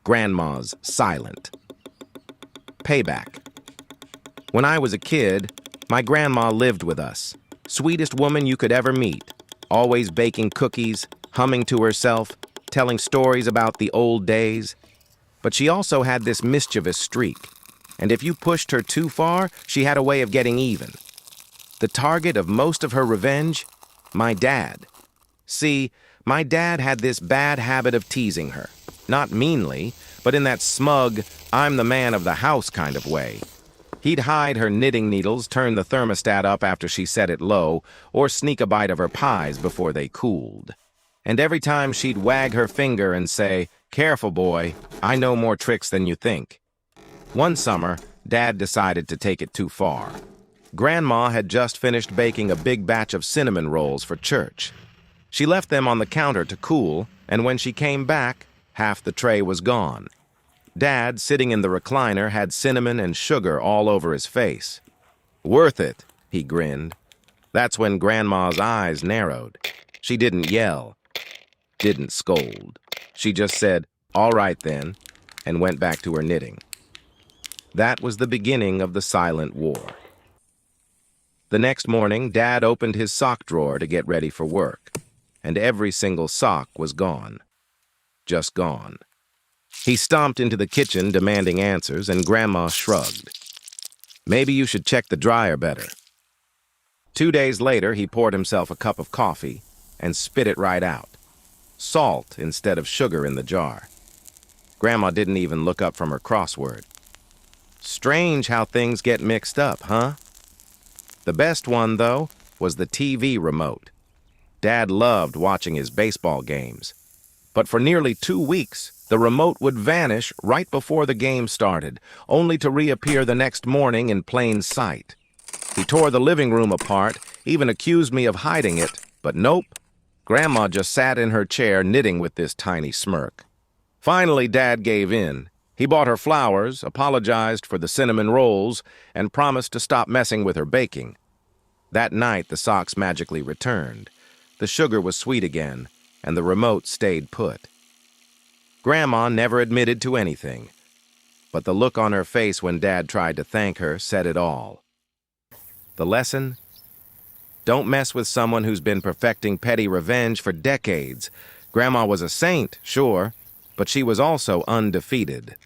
Grandma's silent. Payback. When I was a kid, my grandma lived with us. Sweetest woman you could ever meet. Always baking cookies, humming to herself, telling stories about the old days. But she also had this mischievous streak. And if you pushed her too far, she had a way of getting even. The target of most of her revenge? My dad. See, my dad had this bad habit of teasing her. Not meanly, but in that smug, I'm the man of the house kind of way. He'd hide her knitting needles, turn the thermostat up after she set it low, or sneak a bite of her pies before they cooled. And every time she'd wag her finger and say, "Careful, boy, I know more tricks than you think." One summer, Dad decided to take it too far. Grandma had just finished baking a big batch of cinnamon rolls for church. She left them on the counter to cool, and when she came back, half the tray was gone. Dad, sitting in the recliner, had cinnamon and sugar all over his face. "Worth it," he grinned. That's when Grandma's eyes narrowed. She didn't yell, didn't scold. She just said, "All right then," and went back to her knitting. That was the beginning of the silent war. The next morning, Dad opened his sock drawer to get ready for work, and every single sock was gone. Just gone. He stomped into the kitchen demanding answers, and Grandma shrugged. "Maybe you should check the dryer better." 2 days later, he poured himself a cup of coffee and spit it right out. Salt instead of sugar in the jar. Grandma didn't even look up from her crossword. Strange how things get mixed up, huh? The best one, though, was the TV remote. Dad loved watching his baseball games. But for nearly 2 weeks, the remote would vanish right before the game started, only to reappear the next morning in plain sight. He tore the living room apart, even accused me of hiding it, but nope. Grandma just sat in her chair knitting with this tiny smirk. Finally, Dad gave in. He bought her flowers, apologized for the cinnamon rolls, and promised to stop messing with her baking. That night, the socks magically returned. The sugar was sweet again, and the remote stayed put. Grandma never admitted to anything, but the look on her face when Dad tried to thank her said it all. The lesson? Don't mess with someone who's been perfecting petty revenge for decades. Grandma was a saint, sure, but she was also undefeated.